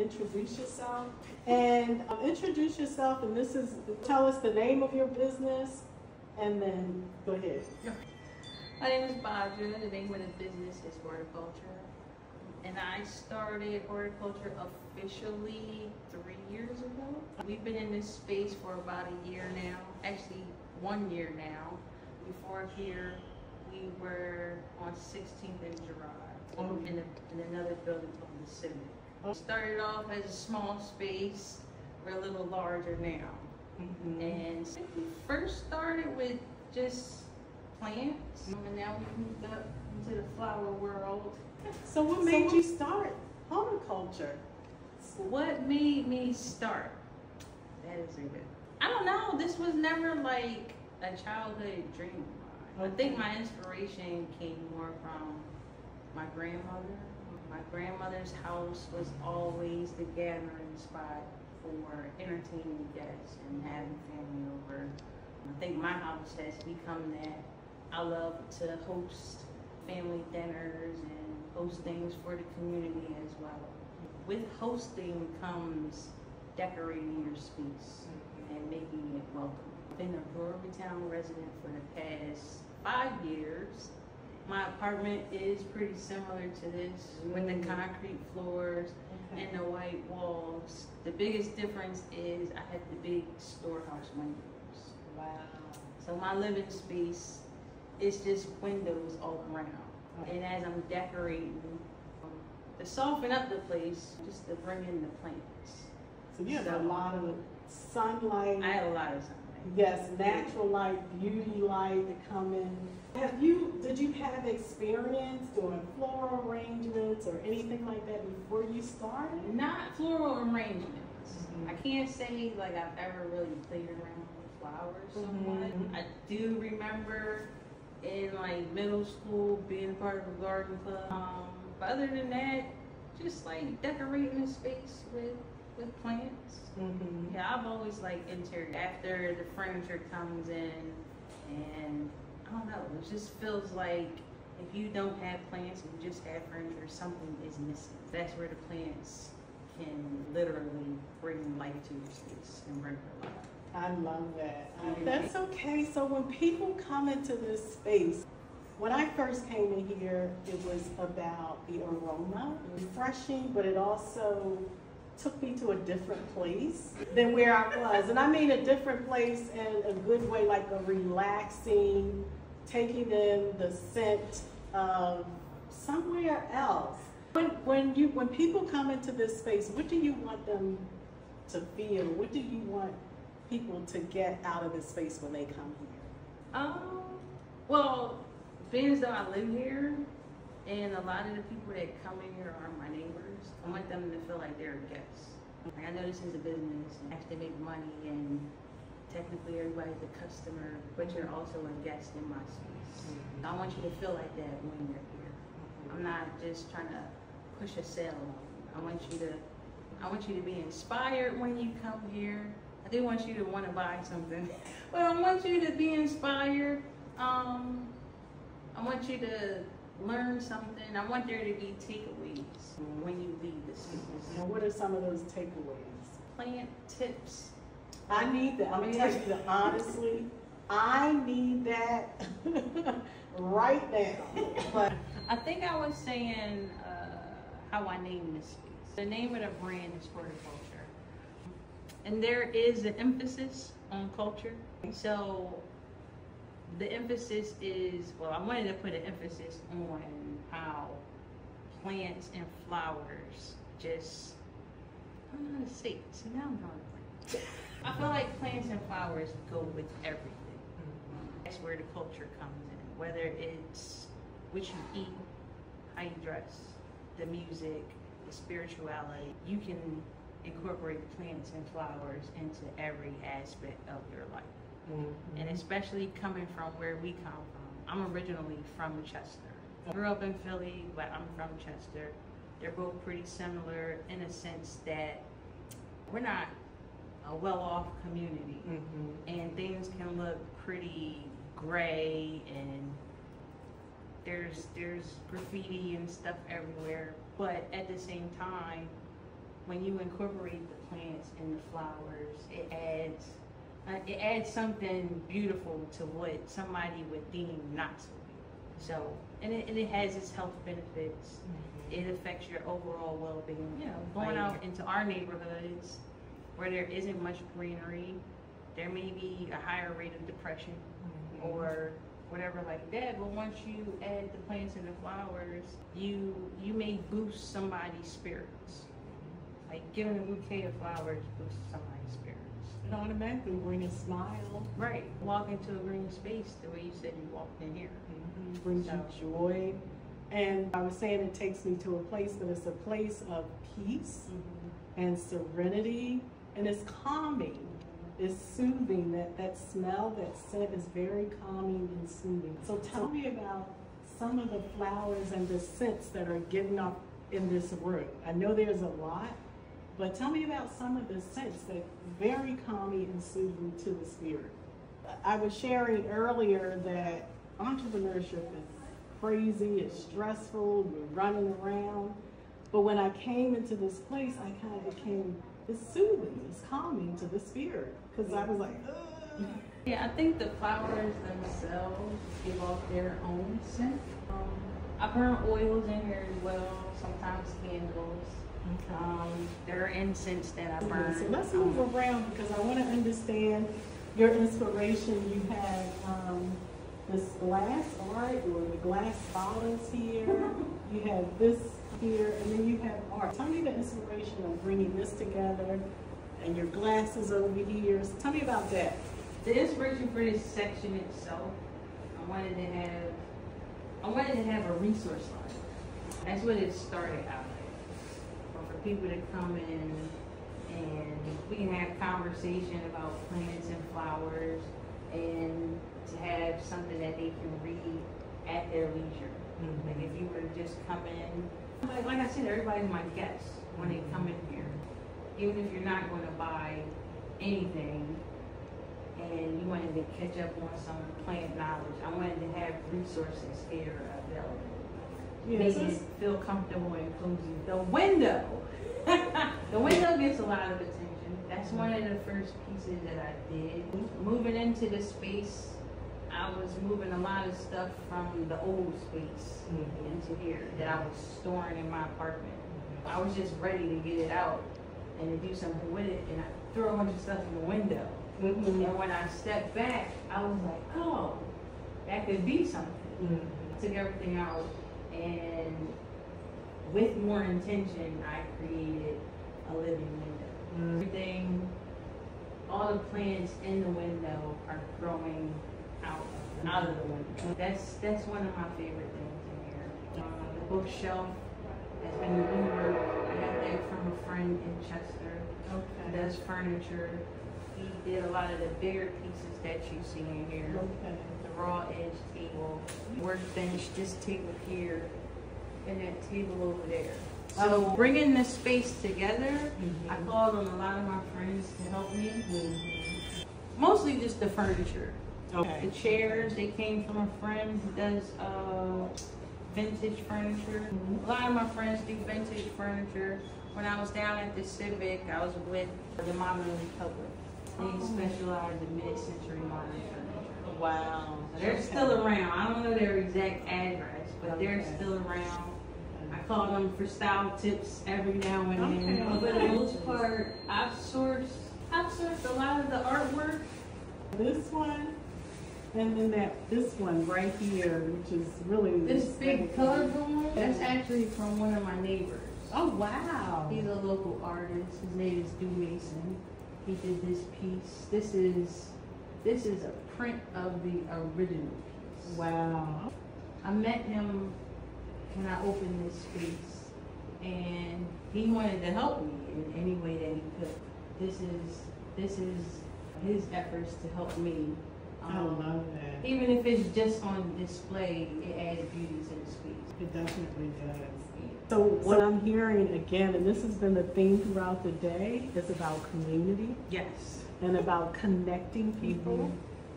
introduce yourself. And introduce yourself, and tell us the name of your business, and then go ahead. My name is Bahj. The name of the business is Horticulture. And I started Horticulture officially 3 years ago. We've been in this space for about a year now, actually 1 year now. Before here, we were on 16th and Girard in another building called the Civic. We started off as a small space. We're a little larger now. And we first started with just plants, and now we moved up into the flower world. So what made you start horticulture? What made me start? That is a good. I don't know. This was never like a childhood dream of mine. I think my inspiration came more from my grandmother. My grandmother's house was always the gathering spot for entertaining guests and having family over. I think my house has become that. I love to host family dinners and host things for the community as well. With hosting comes decorating your space and making it welcome. I've been a Brewerytown resident for the past 5 years. My apartment is pretty similar to this with the concrete floors and the white walls. The biggest difference is I have the big storehouse windows. Wow. So my living space is just windows all around. And as I'm decorating, to soften up the place, just to bring in the plants. So you have a lot of sunlight. I have a lot of sunlight. Yes, natural light, beauty light to come in. Did you have experience doing floral arrangements or anything like that before you started? Not floral arrangements. I can't say like I've ever really played around with flowers so much. I do remember in like middle school being part of a garden club. But other than that, just like decorating the space with plants. Yeah, I've always like interior. After the furniture comes in, and I don't know, it just feels like if you don't have plants and you just have furniture, something is missing. That's where the plants can literally bring life to your space and bring her life. I love that. That's okay. So when people come into this space, when I first came in here, it was about the aroma, refreshing, but it also took me to a different place than where I was. And I mean a different place in a good way, like a relaxing, taking in the scent of somewhere else. When people come into this space, what do you want them to feel? What do you want people to get out of this space when they come here? Well, being as though I live here, and a lot of the people that come in here are my neighbors, I want them to feel like they're guests. Like, I know this is a business, and I have to make money, and technically everybody's a customer, but you're also a guest in my space. I want you to feel like that when you're here. I'm not just trying to push a sale on you. I want you to be inspired when you come here. I do want you to want to buy something, but I want you to be inspired. I want you to learn something. I want there to be takeaways when you leave the space. And what are some of those takeaways? Plant tips. I need that. I'm gonna tell you honestly, I need that right now. But I think I was saying how I named this space. The name of the brand is Horticulture. And there is an emphasis on culture. So the emphasis is, well, I wanted to put an emphasis on how plants and flowers just, I don't know how to say it. See, now I'm drawing a blank. I feel like plants and flowers go with everything. That's where the culture comes in. Whether it's what you eat, how you dress, the music, the spirituality, you can incorporate plants and flowers into every aspect of your life. And especially coming from where we come from. I'm originally from Chester. I grew up in Philly, but I'm from Chester. They're both pretty similar in a sense that we're not a well-off community, and things can look pretty gray, and there's graffiti and stuff everywhere. But at the same time, when you incorporate the plants and the flowers, it adds something beautiful to what somebody would deem not so beautiful. So, and it has its health benefits. It affects your overall well-being. You know, going out into our neighborhoods where there isn't much greenery, there may be a higher rate of depression or whatever like that. But once you add the plants and the flowers, you may boost somebody's spirits. Like giving a bouquet of flowers boosts somebody's spirits. It automatically brings a smile. Right. Walk into a green space the way you said you walked in here. Brings you joy. And I was saying it takes me to a place that is a place of peace and serenity, and it's calming. It's soothing. That smell, that scent is very calming and soothing. So tell me about some of the flowers and the scents that are given off in this room. I know there's a lot, but tell me about some of the scents that are very calming and soothing to the spirit. I was sharing earlier that entrepreneurship is crazy, it's stressful, we're running around. But when I came into this place, I kind of became, it's soothing, it's calming to the spirit. Because I was like, ugh. Yeah, I think the flowers themselves give off their own scent. I burn oils in here as well, sometimes candles. There are incense that I burn. So let's move around because I want to understand your inspiration. You have this glass art or the glass bottles here. You have this here, and then you have art. Tell me the inspiration of bringing this together and your glasses over here. So tell me about that. The inspiration for this section itself, I wanted to have a resource line. That's what it started out as. For people to come in and we can have conversation about plants and flowers, and to have something that they can read at their leisure. Like if you were to just come in, like I said, everybody's my guest when they come in here. Even if you're not going to buy anything and you wanted to catch up on some plant knowledge, I wanted to have resources here available. Make it feel comfortable and cozy. The window! The window gets a lot of attention. That's one of the first pieces that I did. Moving into the space, I was moving a lot of stuff from the old space into here that I was storing in my apartment. I was just ready to get it out and to do something with it, and I threw a bunch of stuff in the window. And when I stepped back, I was like, oh, that could be something. I took everything out, and with more intention, I created a living window. Everything, all the plants in the window are growing out of the window. That's one of my favorite things in here. The bookshelf has been reworked. I got that from a friend in Chester. He does furniture. He did a lot of the bigger pieces that you see in here. The raw edge table, workbench, this table here, and that table over there. So bringing this space together, I called on a lot of my friends to help me. Mostly just the furniture. The chairs, they came from a friend who does vintage furniture. A lot of my friends do vintage furniture. When I was down at the Civic, I was with the Modern Republic. They specialize in mid-century modern furniture. Wow. They're still around. I don't know their exact address, but they're still around. I call them for style tips every now and then. But for the most part, I've sourced a lot of the artwork. This one, and then this one right here, which is really this big colorful one. That's actually from one of my neighbors. Oh wow! He's a local artist. His name is Du Mason. He did this piece. This is a print of the original piece. Wow! I met him when I opened this space, and he wanted to help me in any way that he could. This is his efforts to help me. I love that. Even if it's just on display, it adds beauty to the space. It definitely does. So what I'm hearing again, and this has been the theme throughout the day, is about community. Yes. And about connecting people.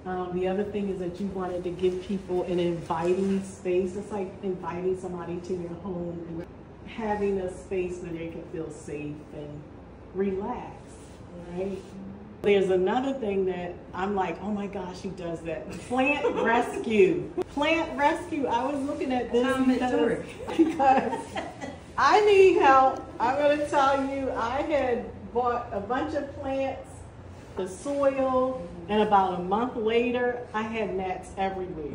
The other thing is that you wanted to give people an inviting space. It's like inviting somebody to your home and having a space where they can feel safe and relax, right? There's another thing that I'm like, oh my gosh, he does that. Plant rescue. Plant rescue. I was looking at this because I need help. I'm going to tell you, I had bought a bunch of plants, the soil, and about a month later, I had gnats everywhere.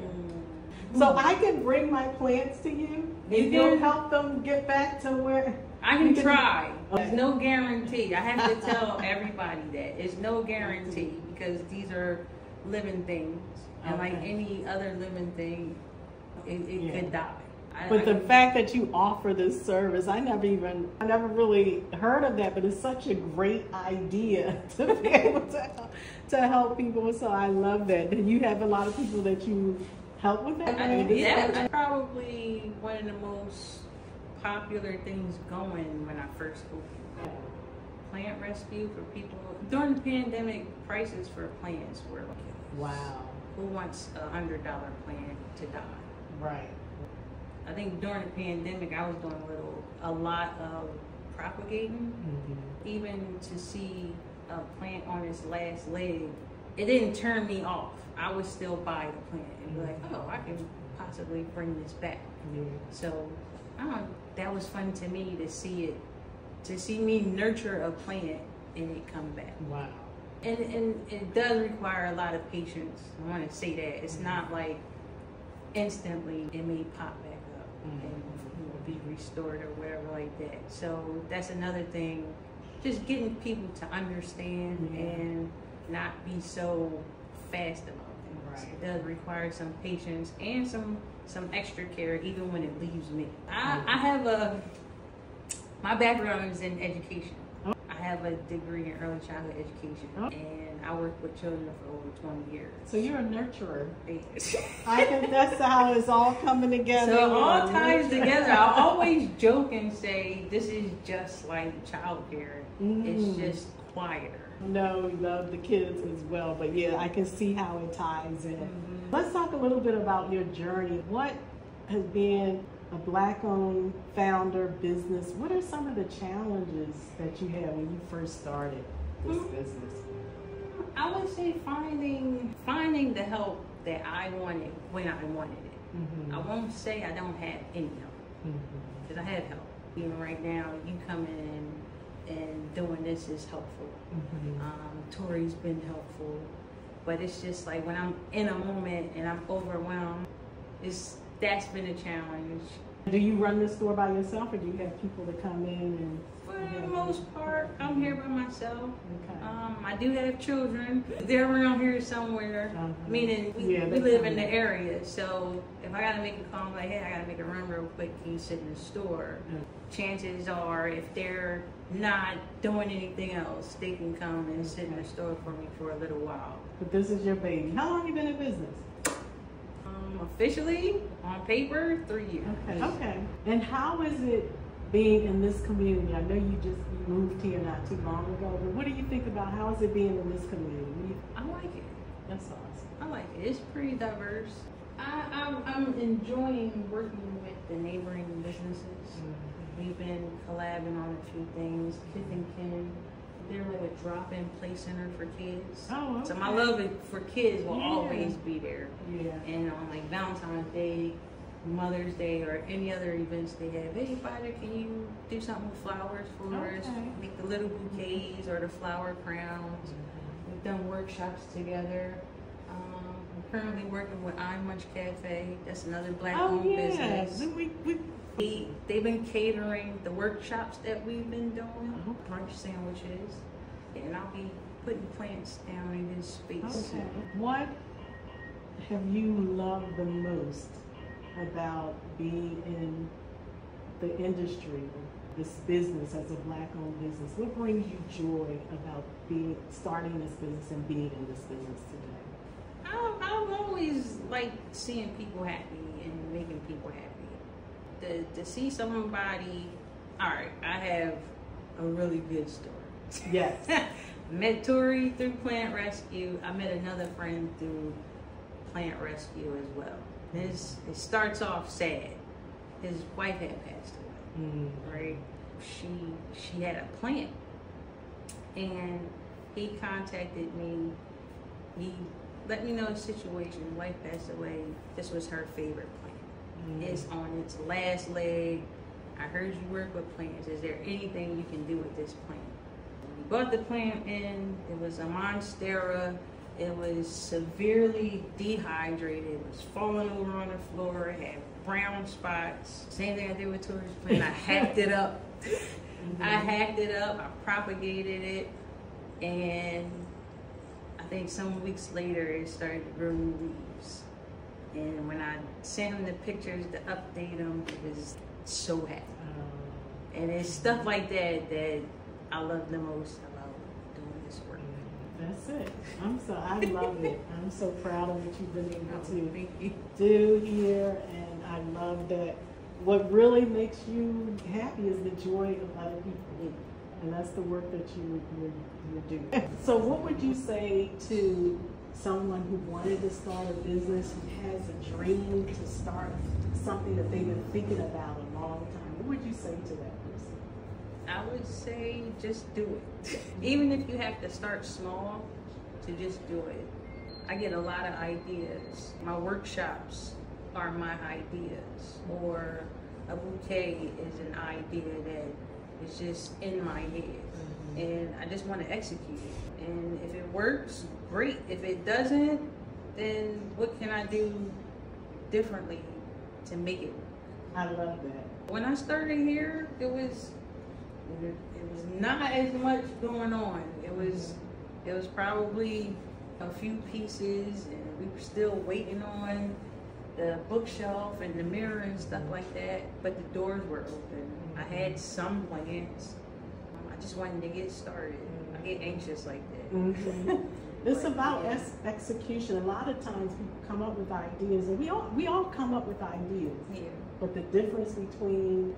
So I can bring my plants to you, and you'll help them get back to where... I can try. There's no guarantee. I have to tell everybody that. It's no guarantee because these are living things. And like any other living thing, it could die. But the fact that you offer this service, I never really heard of that, but it's such a great idea to be able to help people. So I love that. And you have a lot of people that you help with that? Yeah, that's probably one of the most popular things going when I first opened. Plant rescue for people. During the pandemic, prices for plants were like, wow. Who wants $100 plant to die? Right. I think during the pandemic, I was doing a lot of propagating. Even to see a plant on its last leg, it didn't turn me off. I would still buy the plant and be like, oh, I can possibly bring this back. So that was fun to me to see it, to see me nurture a plant and it come back. Wow. And it does require a lot of patience. I want to say that. It's not like instantly it may pop back up and be restored or whatever like that. So that's another thing, just getting people to understand and not be so fast about things. It does require some patience and some extra care even when it leaves me. I have my background is in education. I have a degree in early childhood education and I work with children for over 20 years. So you're a nurturer. I think that's how it's all coming together. So it all ties together. I always joke and say this is just like childcare. It's just quieter. No, we love the kids as well, but yeah, I can see how it ties in. Let's talk a little bit about your journey. What has been a Black-owned founder business? What are some of the challenges that you had when you first started this business? I would say finding the help that I wanted when I wanted it. I won't say I don't have any help, because I have help. Even right now, you coming in and doing this is helpful. Tori's been helpful, but it's just like when I'm in a moment and I'm overwhelmed, that's been a challenge. Do you run the store by yourself, or do you have people that come in and? For the most part, I'm here by myself. I do have children. They're around here somewhere, meaning we live in the area. So if I gotta make a call, I'm like, hey, I gotta make a run real quick, can you sit in the store? Chances are, if they're not doing anything else, they can come and sit in the store for me for a little while. But this is your baby. How long have you been in business? Officially, on paper, 3 years. Okay. And how is it being in this community? I know you moved here not too long ago, but what do you think about how is it being in this community? I like it. That's awesome. I like it. It's pretty diverse. I'm enjoying working with the neighboring businesses. We've been collabing on a few things. Kid and Kin, they're like a drop-in play center for kids. So my love for kids will always be there. And on like Valentine's Day, Mother's Day, or any other events they have, hey Father, can you do something with flowers for us? Make the little bouquets or the flower crowns. We've done workshops together. I'm currently working with I Munch Cafe. That's another Black-owned business. They've been catering the workshops that we've been doing, brunch sandwiches, and I'll be putting plants down in this space. What have you loved the most about being in the industry, this business as a Black-owned business? What brings you joy about starting this business and being in this business today? I've always liked seeing people happy and making people happy. To see somebody, all right, I have a really good story. Yes. Met Tori through Plant Rescue. I met another friend through Plant Rescue as well. It starts off sad. His wife had passed right? She had a plant, and he contacted me. He let me know the situation. Wife passed away. This was her favorite plant. It's on its last leg. I heard you work with plants. Is there anything you can do with this plant? We brought the plant in. It was a monstera. It was severely dehydrated. It was falling over on the floor. It had brown spots. Same thing I did with tourist plant. I hacked it up. I propagated it, and I think some weeks later it started to grow new leaves. And when I sent him the pictures to update him, he was so happy. And it's stuff like that that I love the most about doing this work. That's it. I love it. I'm so proud of what you've been able to do here, and I love that. What really makes you happy is the joy of other people, and that's the work that you do. So what would you say to someone who wanted to start a business, who has a dream to start something that they've been thinking about a long time? What would you say to that person? I would say just do it. Even if you have to start small, to just do it. I get a lot of ideas. My workshops are my ideas, or a bouquet is an idea that is just in my head, and I just want to execute it. And if it works, great. If it doesn't, then what can I do differently to make it work? I love that. When I started here, it was not as much going on. It was probably a few pieces, and we were still waiting on the bookshelf and the mirror and stuff like that, but the doors were open. I had some plans. I just wanted to get started. I get anxious like that. It's about execution. A lot of times people come up with ideas, and we all come up with ideas. Yeah. But the difference between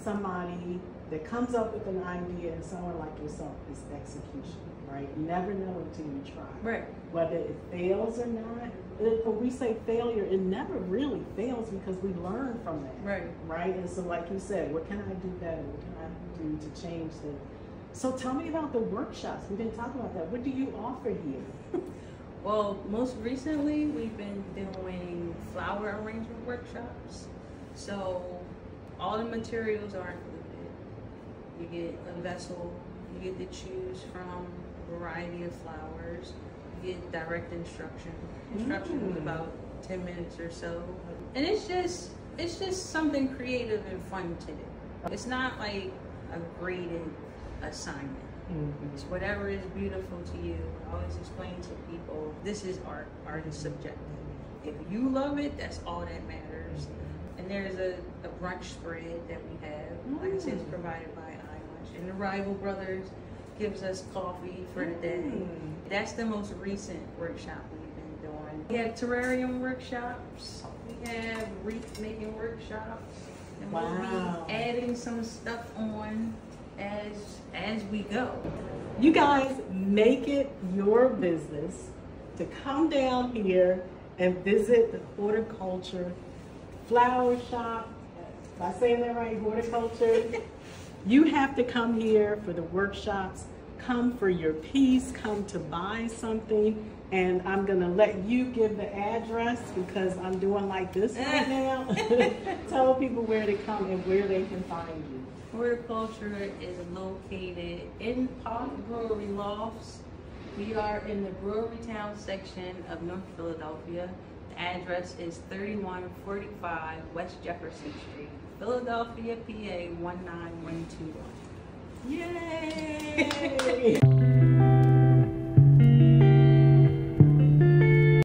somebody that comes up with an idea and someone like yourself is execution, right? You never know until you try. Right. Whether it fails or not. When we say failure, it never really fails because we learn from that. Right. Right? And so like you said, what can I do better? What can I do to change things? So tell me about the workshops. We didn't talk about that. What do you offer here? Well, most recently we've been doing flower arrangement workshops. So all the materials are included. You get a vessel, you get to choose from a variety of flowers, you get direct instruction. Instruction is about 10 minutes or so. And it's just something creative and fun to do. It's not like a graded assignment. It's whatever is beautiful to you. I always explain to people, this is art. Art is subjective. If you love it, that's all that matters. And there's a brunch spread that we have. Like I said, it's provided by iLunch. And the Rival Brothers gives us coffee for the day. That's the most recent workshop we've been doing. We have terrarium workshops. We have wreath making workshops. And we'll be adding some stuff on as we go. You guys make it your business to come down here and visit the Horticulture Flower Shop. Am I saying that right? Horticulture. You have to come here for the workshops. Come for your piece. Come to buy something. And I'm gonna let you give the address because I'm doing like this right now. Tell people where to come and where they can find you. Horticulture is located in Poth Brewery Lofts. We are in the Brewerytown section of North Philadelphia. The address is 3145 West Jefferson Street, Philadelphia, PA 19121. Yay!